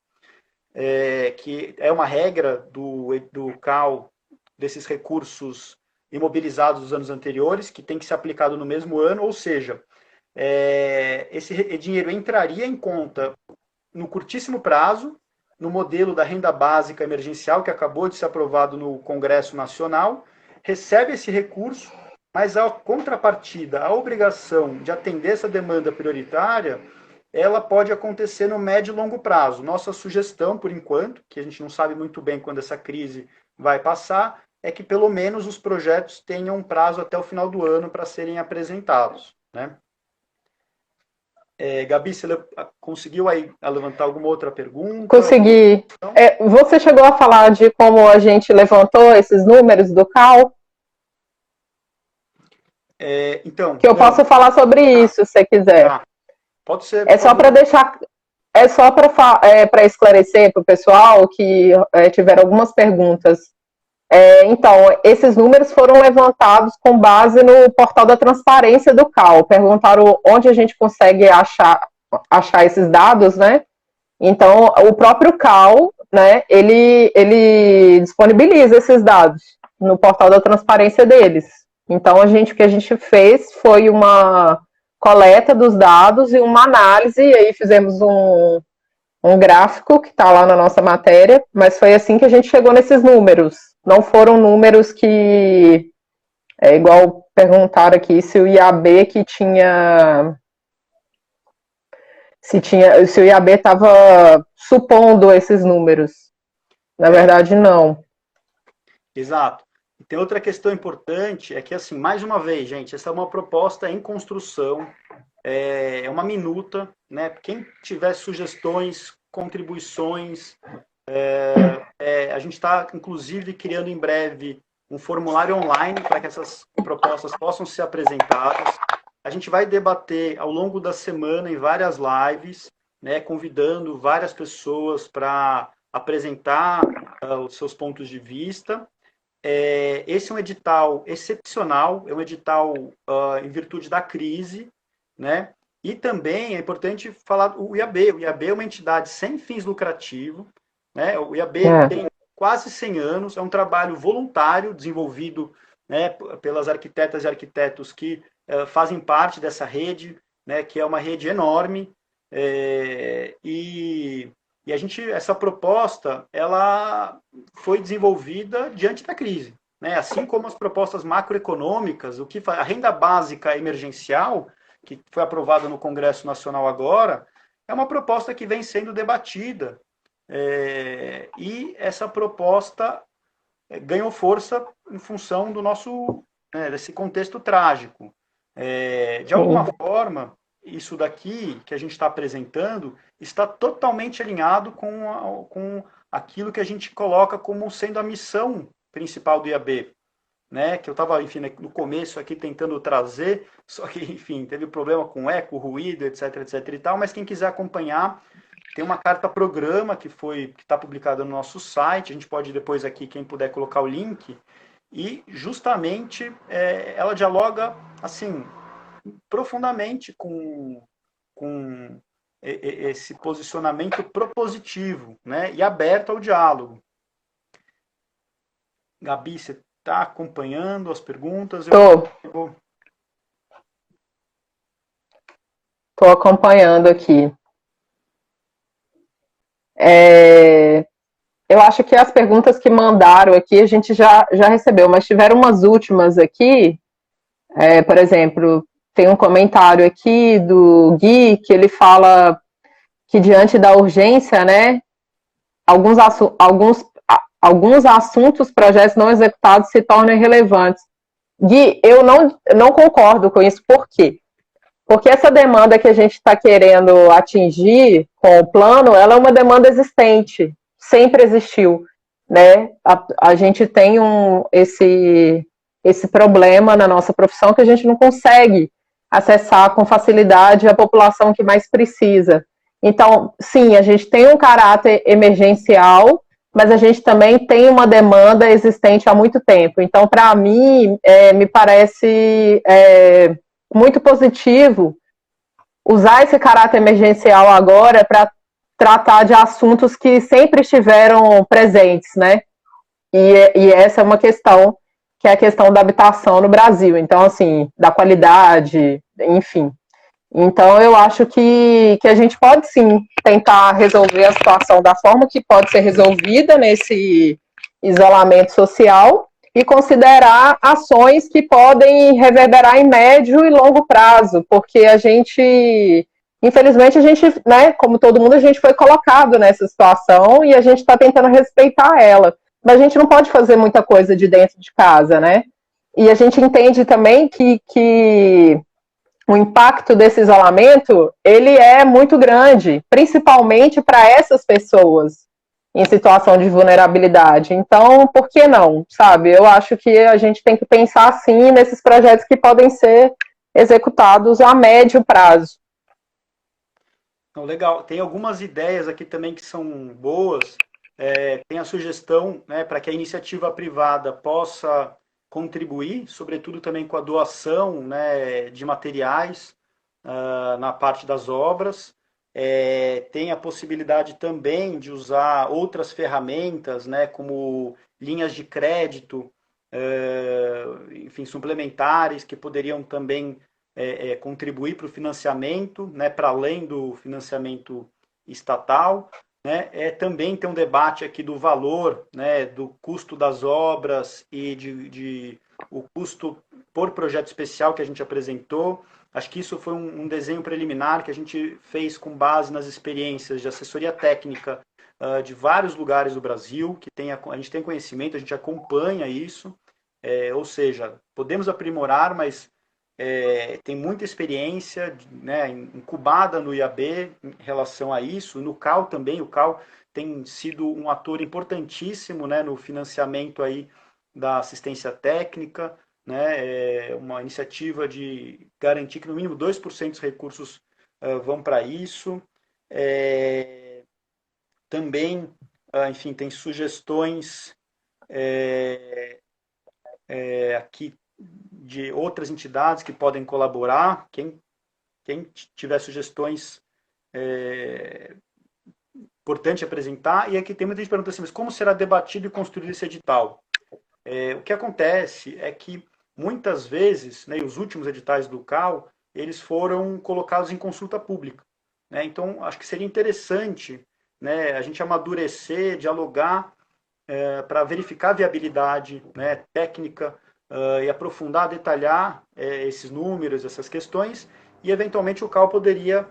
que é uma regra do CAL, desses recursos imobilizados dos anos anteriores, que tem que ser aplicado no mesmo ano, ou seja, esse dinheiro entraria em conta no curtíssimo prazo, no modelo da renda básica emergencial, que acabou de ser aprovado no Congresso Nacional, recebe esse recurso, mas a contrapartida, a obrigação de atender essa demanda prioritária, ela pode acontecer no médio e longo prazo. Nossa sugestão, por enquanto, que a gente não sabe muito bem quando essa crise vai passar, é que pelo menos os projetos tenham um prazo até o final do ano para serem apresentados, né? Gabi, você conseguiu aí levantar alguma outra pergunta? Consegui. Você chegou a falar de como a gente levantou esses números do CAL? Então, que eu posso falar sobre isso, se você quiser. Pode ser. É só para deixar, para esclarecer para o pessoal que tiveram algumas perguntas. Então, esses números foram levantados com base no portal da transparência do CAL. Perguntaram onde a gente consegue achar esses dados, né? Então, o próprio CAL, né, ele disponibiliza esses dados no portal da transparência deles. Então, o que a gente fez foi uma coleta dos dados e uma análise, e aí fizemos um gráfico que está lá na nossa matéria, mas foi assim que a gente chegou nesses números. Não foram números que, igual perguntaram aqui, se o IAB que tinha... Se o IAB estava supondo esses números. Na verdade, não. Exato. E tem outra questão importante, é que, assim, mais uma vez, gente, essa é uma proposta em construção, é uma minuta, né? Quem tiver sugestões, contribuições, a gente está, inclusive, criando em breve um formulário online para que essas propostas possam ser apresentadas. A gente vai debater ao longo da semana em várias lives, né, convidando várias pessoas para apresentar os seus pontos de vista. Esse é um edital excepcional, é um edital em virtude da crise, né? E também é importante falar do IAB. O IAB é uma entidade sem fins lucrativos, né? O IAB tem quase 100 anos, é um trabalho voluntário desenvolvido, né, pelas arquitetas e arquitetos que fazem parte dessa rede, né, que é uma rede enorme, e essa proposta, ela foi desenvolvida diante da crise, né? Assim como as propostas macroeconômicas, a renda básica emergencial, que foi aprovada no Congresso Nacional agora, é uma proposta que vem sendo debatida, e essa proposta ganhou força em função do nosso, desse contexto trágico. De alguma forma, isso daqui que a gente está apresentando está totalmente alinhado com aquilo que a gente coloca como sendo a missão principal do IAB, né? Que eu estava, enfim, no começo aqui tentando trazer, só que, enfim, teve problema com eco, ruído, etc, etc e tal, mas quem quiser acompanhar, tem uma carta-programa que está publicada no nosso site, a gente pode depois aqui, quem puder, colocar o link, e justamente ela dialoga, assim, profundamente com esse posicionamento propositivo, né, e aberto ao diálogo. Gabi, você está acompanhando as perguntas? Estou acompanhando aqui. Eu acho que as perguntas que mandaram aqui a gente já recebeu, mas tiveram umas últimas aqui. Por exemplo, tem um comentário aqui do Gui, que ele fala que diante da urgência, né, alguns assuntos, projetos não executados se tornam irrelevantes. Gui, eu não concordo com isso. Por quê? Porque essa demanda que a gente está querendo atingir com o plano, ela é uma demanda existente, sempre existiu, né? A gente tem esse problema na nossa profissão que a gente não consegue acessar com facilidade a população que mais precisa. Então, sim, a gente tem um caráter emergencial, mas a gente também tem uma demanda existente há muito tempo. Então, para mim, me parece muito positivo usar esse caráter emergencial agora para tratar de assuntos que sempre estiveram presentes, né? E essa é uma questão, que é a questão da habitação no Brasil. Então, assim, da qualidade, enfim. Então, eu acho que a gente pode, sim, tentar resolver a situação da forma que pode ser resolvida nesse isolamento social e considerar ações que podem reverberar em médio e longo prazo, porque a gente, infelizmente, a gente, né, como todo mundo, a gente foi colocado nessa situação e a gente está tentando respeitar ela. Mas a gente não pode fazer muita coisa de dentro de casa, né? E a gente entende também que o impacto desse isolamento, ele é muito grande, principalmente para essas pessoas em situação de vulnerabilidade. Então, por que não, sabe? Eu acho que a gente tem que pensar, sim, nesses projetos que podem ser executados a médio prazo. Então, legal. Tem algumas ideias aqui também que são boas. Tem a sugestão, né, para que a iniciativa privada possa contribuir, sobretudo também com a doação, né, de materiais na parte das obras. Tem a possibilidade também de usar outras ferramentas, né, como linhas de crédito, enfim, suplementares, que poderiam também contribuir para o financiamento, né, para além do financiamento estatal. Né, também tem um debate aqui do valor, né, do custo das obras e o custo por projeto especial que a gente apresentou. Acho que isso foi um desenho preliminar que a gente fez com base nas experiências de assessoria técnica de vários lugares do Brasil, que a gente tem conhecimento, a gente acompanha isso, ou seja, podemos aprimorar, mas tem muita experiência, né, incubada no IAB em relação a isso, no CAL também. O CAL tem sido um ator importantíssimo, né, no financiamento aí da assistência técnica, né, uma iniciativa de garantir que no mínimo 2% dos recursos vão para isso. Também, enfim, tem sugestões aqui de outras entidades que podem colaborar. Quem tiver sugestões, importante apresentar. E aqui tem muita gente perguntando assim, mas como será debatido e construído esse edital? O que acontece é que muitas vezes, né, os últimos editais do CAL, eles foram colocados em consulta pública. Né? Então, acho que seria interessante, né, a gente amadurecer, dialogar para verificar a viabilidade, né, técnica e aprofundar, detalhar esses números, essas questões, e eventualmente o CAL poderia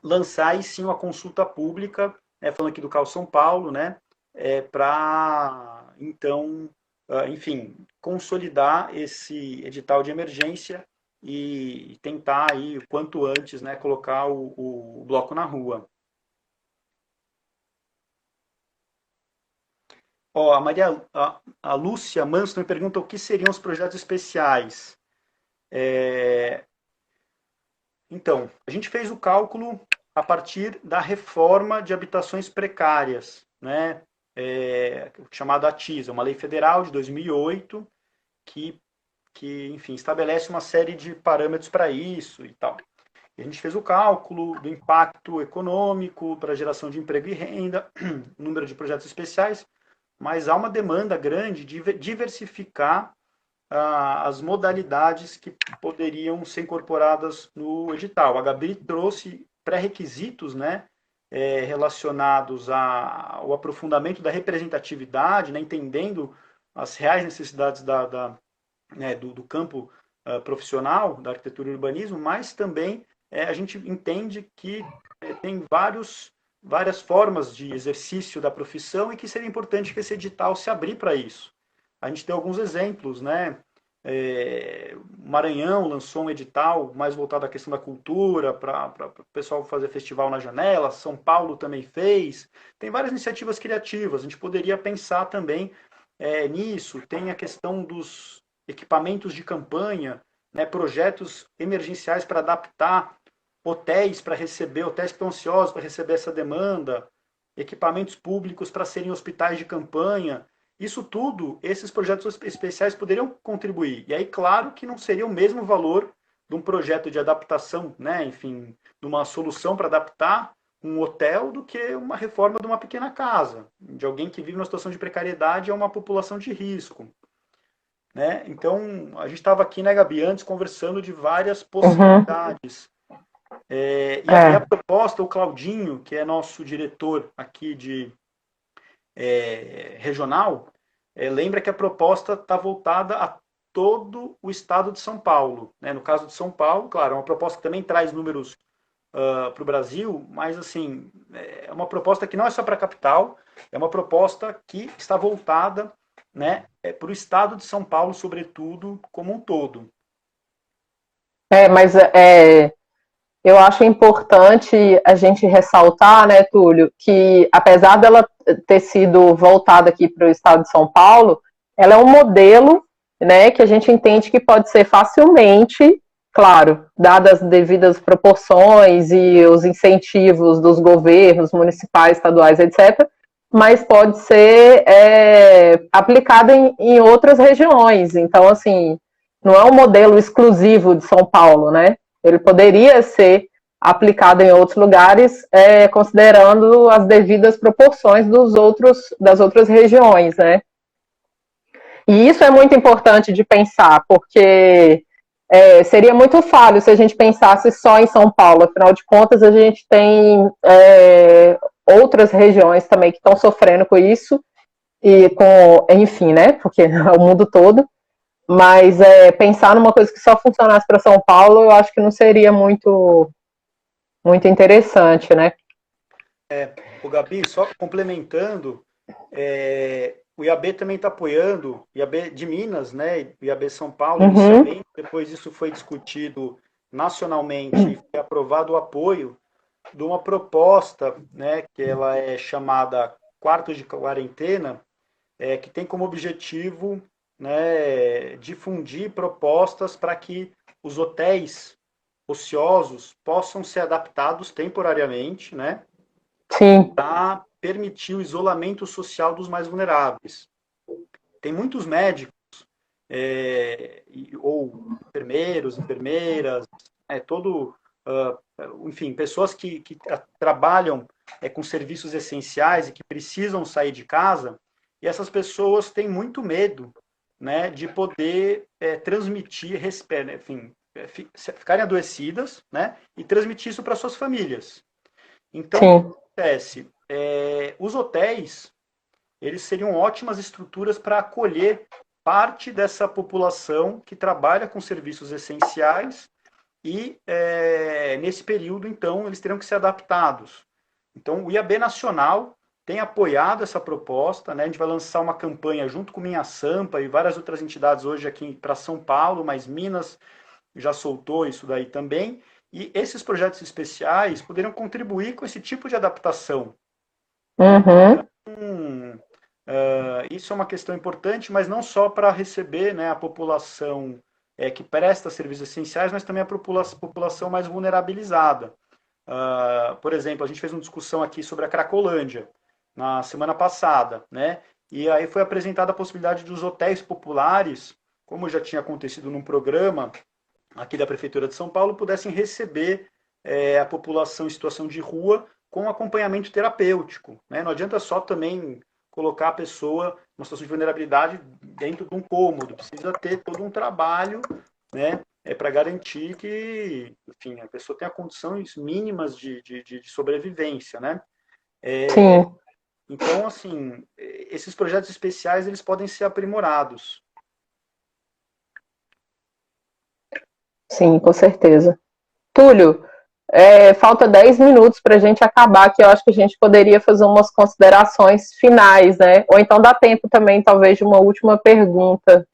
lançar aí sim uma consulta pública, falando aqui do CAL São Paulo, né, para então, enfim, consolidar esse edital de emergência e tentar aí o quanto antes, né, colocar o bloco na rua. Ó, a Lúcia Manso me pergunta o que seriam os projetos especiais. Então, a gente fez o cálculo a partir da reforma de habitações precárias, né? Chamada ATISA, uma lei federal de 2008 que, enfim, estabelece uma série de parâmetros para isso e tal. E a gente fez o cálculo do impacto econômico para a geração de emprego e renda, número de projetos especiais, mas há uma demanda grande de diversificar as modalidades que poderiam ser incorporadas no edital. A Gabi trouxe pré-requisitos, né, relacionados ao aprofundamento da representatividade, né, entendendo as reais necessidades né, do campo profissional da arquitetura e urbanismo, mas também a gente entende que tem várias formas de exercício da profissão e que seria importante que esse edital se abrir para isso. A gente tem alguns exemplos, né? Maranhão lançou um edital mais voltado à questão da cultura, para o pessoal fazer festival na janela. São Paulo também fez. Tem várias iniciativas criativas. A gente poderia pensar também nisso. Tem a questão dos equipamentos de campanha, né, projetos emergenciais para adaptar hotéis que estão ansiosos para receber essa demanda. equipamentos públicos para serem hospitais de campanha. Isso tudo, esses projetos especiais poderiam contribuir. E aí, claro que não seria o mesmo valor de um projeto de adaptação, né? Enfim, de uma solução para adaptar um hotel do que uma reforma de uma pequena casa, de alguém que vive numa situação de precariedade a uma população de risco. Né? Então, a gente estava aqui, né, Gabi, antes conversando de várias possibilidades. E a proposta, o Claudinho, que é nosso diretor aqui de regional, lembra que a proposta está voltada a todo o estado de São Paulo. Né? No caso de São Paulo, claro, é uma proposta que também traz números para o Brasil, mas assim, é uma proposta que não é só para a capital, é uma proposta que está voltada, né, para o estado de São Paulo, sobretudo, como um todo. Mas eu acho importante a gente ressaltar, né, Túlio, que apesar dela ter sido voltada aqui para o estado de São Paulo, ela é um modelo, né, que a gente entende que pode ser facilmente, claro, dadas as devidas proporções e os incentivos dos governos municipais, estaduais, etc., mas pode ser aplicada em outras regiões. Então, assim, não é um modelo exclusivo de São Paulo, né? Ele poderia ser aplicado em outros lugares, considerando as devidas proporções das outras regiões, né? E isso é muito importante de pensar, porque seria muito falho se a gente pensasse só em São Paulo. Afinal de contas, a gente tem outras regiões também que estão sofrendo com isso, e enfim, né? Porque é o mundo todo. Mas pensar numa coisa que só funcionasse para São Paulo, eu acho que não seria muito interessante, né? O Gabi, só complementando, o IAB também está apoiando, IAB de Minas, né? IAB São Paulo, inicialmente, depois isso foi discutido nacionalmente e foi aprovado o apoio de uma proposta, né, que ela é chamada Quartos de Quarentena, que tem como objetivo, né, difundir propostas para que os hotéis ociosos possam ser adaptados temporariamente, né, para permitir o isolamento social dos mais vulneráveis. Tem muitos médicos, ou enfermeiros, enfermeiras, enfim, pessoas que trabalham com serviços essenciais e que precisam sair de casa, e essas pessoas têm muito medo, né, de poder transmitir, enfim, ficarem adoecidas, né, e transmitir isso para suas famílias. Então, o que acontece? Os hotéis, eles seriam ótimas estruturas para acolher parte dessa população que trabalha com serviços essenciais e, nesse período, então, eles terão que ser adaptados. Então, o IAB Nacional tem apoiado essa proposta, né? A gente vai lançar uma campanha junto com Minha Sampa e várias outras entidades hoje aqui para São Paulo, mas Minas já soltou isso daí também. E esses projetos especiais poderiam contribuir com esse tipo de adaptação. Então, isso é uma questão importante, mas não só para receber, né, a população que presta serviços essenciais, mas também a população mais vulnerabilizada. Por exemplo, a gente fez uma discussão aqui sobre a Cracolândia na semana passada, né? E aí foi apresentada a possibilidade dos hotéis populares, como já tinha acontecido num programa aqui da Prefeitura de São Paulo, pudessem receber a população em situação de rua com acompanhamento terapêutico, né? Não adianta só também colocar a pessoa numa situação de vulnerabilidade dentro de um cômodo, precisa ter todo um trabalho, né, para garantir que, enfim, a pessoa tenha condições mínimas de sobrevivência, né? Então, assim, esses projetos especiais, eles podem ser aprimorados. Sim, com certeza. Túlio, falta 10 minutos para a gente acabar, que eu acho que a gente poderia fazer umas considerações finais, né? Ou então dá tempo também, talvez, de uma última pergunta.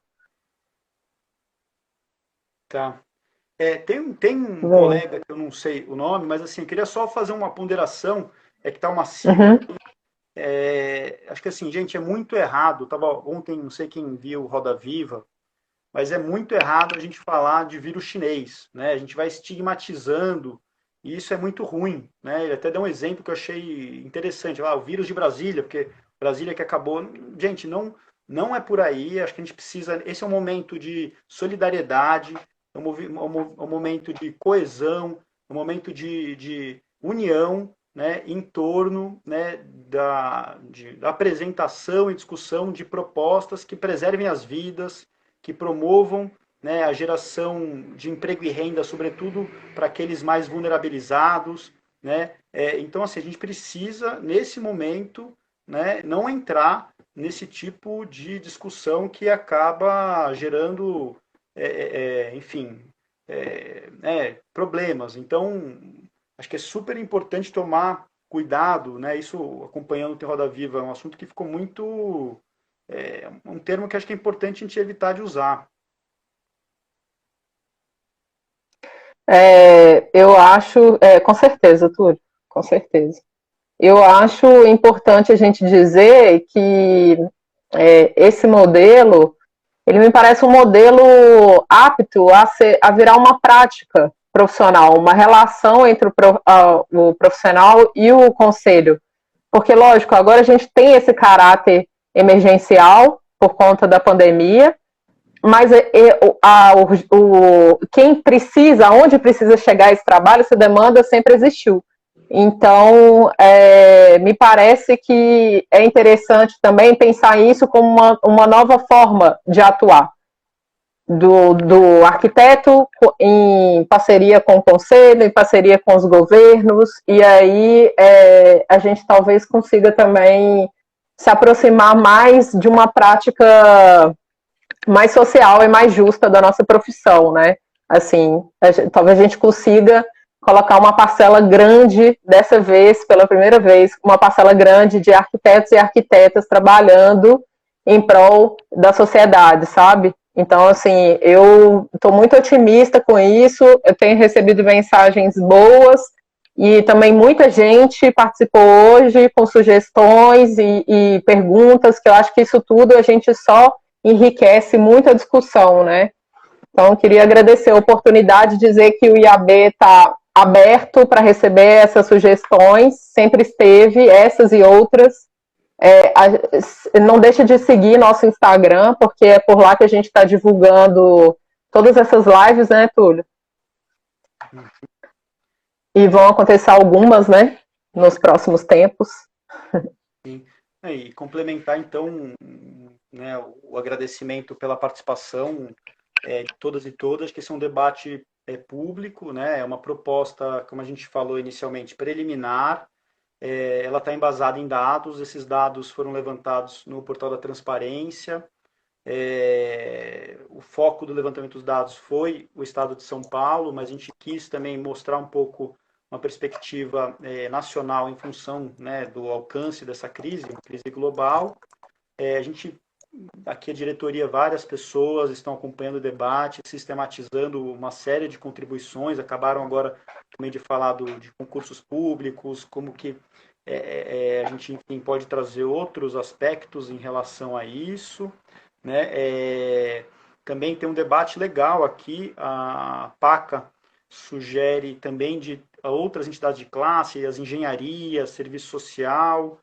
Tá. Tem um colega que eu não sei o nome, mas assim, queria só fazer uma ponderação, que tá uma sigla aqui. Acho que assim, gente, é muito errado. Tava ontem, não sei quem viu Roda Viva, mas é muito errado a gente falar de vírus chinês, né? A gente vai estigmatizando e isso é muito ruim, né? Ele até deu um exemplo que eu achei interessante, o vírus de Brasília, porque Brasília que acabou. Gente, não é por aí, acho que a gente precisa. Esse é um momento de solidariedade, é um momento de coesão, é um momento de união, né, em torno, né, da apresentação e discussão de propostas que preservem as vidas, que promovam, né, a geração de emprego e renda, sobretudo para aqueles mais vulnerabilizados, né? Então, assim, a gente precisa, nesse momento, né, não entrar nesse tipo de discussão que acaba gerando, enfim, problemas. Então, acho que é super importante tomar cuidado, né? Isso, acompanhando o Tem Roda Viva, é um assunto que ficou muito... um termo que acho que é importante a gente evitar de usar. Eu acho, com certeza, Túlio, com certeza. Eu acho importante a gente dizer que esse modelo, ele me parece um modelo apto a virar uma prática profissional, uma relação entre o profissional e o conselho. Porque, lógico, agora a gente tem esse caráter emergencial por conta da pandemia, mas quem precisa, onde precisa chegar esse trabalho, essa demanda sempre existiu. Então, me parece que é interessante também pensar isso como uma nova forma de atuar do arquiteto em parceria com o conselho, em parceria com os governos, e aí a gente talvez consiga também se aproximar mais de uma prática mais social e mais justa da nossa profissão, né? Assim, talvez a gente consiga colocar uma parcela grande, dessa vez, pela primeira vez, uma parcela grande de arquitetos e arquitetas trabalhando em prol da sociedade, sabe? Então, assim, eu estou muito otimista com isso, eu tenho recebido mensagens boas e também muita gente participou hoje com sugestões e perguntas, que eu acho que isso tudo a gente só enriquece muito a discussão, né? Então, eu queria agradecer a oportunidade de dizer que o IAB está aberto para receber essas sugestões, sempre esteve, essas e outras. Não deixa de seguir nosso Instagram, porque é por lá que a gente está divulgando todas essas lives, né, Túlio? E vão acontecer algumas, né, nos próximos tempos. Sim. E complementar, então, né, o agradecimento pela participação de todas e todas, que esse é um debate público, né, é uma proposta, como a gente falou inicialmente, preliminar, ela está embasada em dados, esses dados foram levantados no portal da transparência, o foco do levantamento dos dados foi o estado de São Paulo, mas a gente quis também mostrar um pouco uma perspectiva nacional em função, né, do alcance dessa crise, uma crise global. A gente, aqui a diretoria, várias pessoas estão acompanhando o debate, sistematizando uma série de contribuições, acabaram agora também de falar de concursos públicos, como que a gente, enfim, pode trazer outros aspectos em relação a isso, né? Também tem um debate legal aqui, a PACA sugere também de outras entidades de classe, as engenharias, serviço social,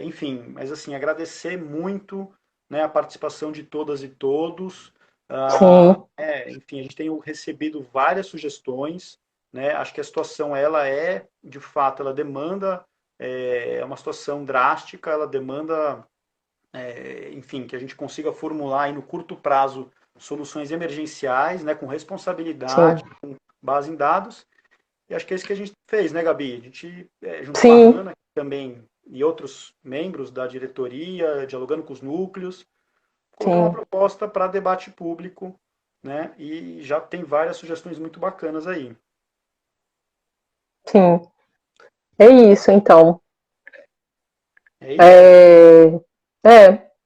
enfim, mas assim, agradecer muito, né, a participação de todas e todos. Sim. Enfim, a gente tem recebido várias sugestões, né? Acho que a situação ela de fato, ela demanda uma situação drástica, ela demanda, enfim, que a gente consiga formular aí no curto prazo soluções emergenciais, né, com responsabilidade, Sim. com base em dados. E acho que é isso que a gente fez, né, Gabi? A gente, junto com a Sim. Hanna também e outros membros da diretoria, dialogando com os núcleos, colocando uma Sim. proposta para debate público, né? E já tem várias sugestões muito bacanas aí. Sim. É isso, então. É isso?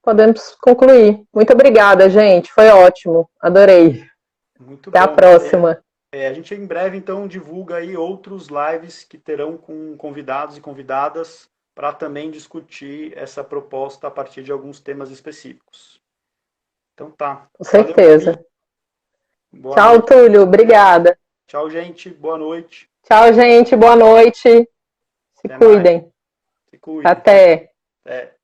Podemos concluir. Muito obrigada, gente. Foi ótimo. Adorei. Muito Até a bom. próxima. A gente em breve, então, divulga aí outros lives que terão com convidados e convidadas para também discutir essa proposta a partir de alguns temas específicos. Então tá. Com Valeu, Gabi. certeza. Boa Tchau, noite. Túlio. Obrigada. Tchau, gente. Boa noite. Tchau, gente. Boa noite. Se Até mais. cuidem. Se cuide. Até. Até.